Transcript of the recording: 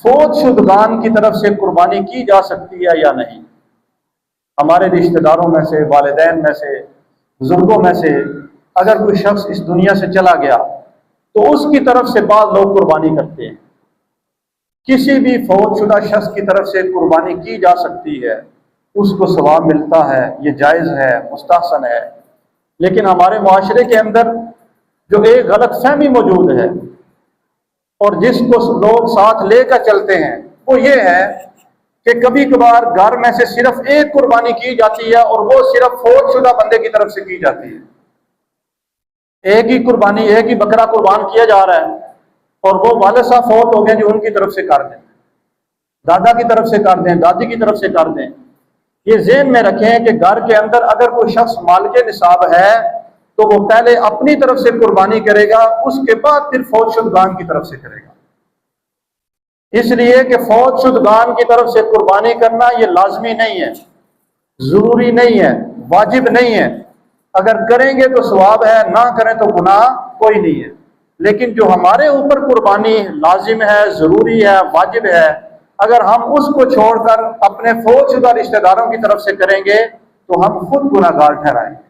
فوت شدگان کی طرف سے قربانی کی جا سکتی ہے یا نہیں؟ ہمارے رشتہ داروں میں سے، والدین میں سے، بزرگوں میں سے اگر کوئی شخص اس دنیا سے چلا گیا تو اس کی طرف سے بعض لوگ قربانی کرتے ہیں۔ کسی بھی فوت شدہ شخص کی طرف سے قربانی کی جا سکتی ہے، اس کو ثواب ملتا ہے، یہ جائز ہے، مستحسن ہے۔ لیکن ہمارے معاشرے کے اندر جو ایک غلط فہمی موجود ہے اور جس کو لوگ ساتھ لے کر چلتے ہیں وہ یہ ہے کہ کبھی کبھار گھر میں سے صرف ایک قربانی کی جاتی ہے اور وہ صرف فوت شدہ بندے کی طرف سے کی جاتی ہے۔ ایک ہی قربانی، ایک ہی بکرا قربان کیا جا رہا ہے اور وہ والد صاحب فوت ہو گئے جو ان کی طرف سے کر دیں، دادا کی طرف سے کر دیں، دادی کی طرف سے کر دیں۔ یہ ذہن میں رکھیں کہ گھر کے اندر اگر کوئی شخص مالک نصاب ہے تو وہ پہلے اپنی طرف سے قربانی کرے گا، اس کے بعد پھر فوت شدگان کی طرف سے کرے گا۔ اس لیے کہ فوت شدگان کی طرف سے قربانی کرنا یہ لازمی نہیں ہے، ضروری نہیں ہے، واجب نہیں ہے۔ اگر کریں گے تو ثواب ہے، نہ کریں تو گناہ کوئی نہیں ہے۔ لیکن جو ہمارے اوپر قربانی لازم ہے، ضروری ہے، واجب ہے، اگر ہم اس کو چھوڑ کر اپنے فوت شدہ رشتہ داروں کی طرف سے کریں گے تو ہم خود گناہگار ٹھہرائیں گے۔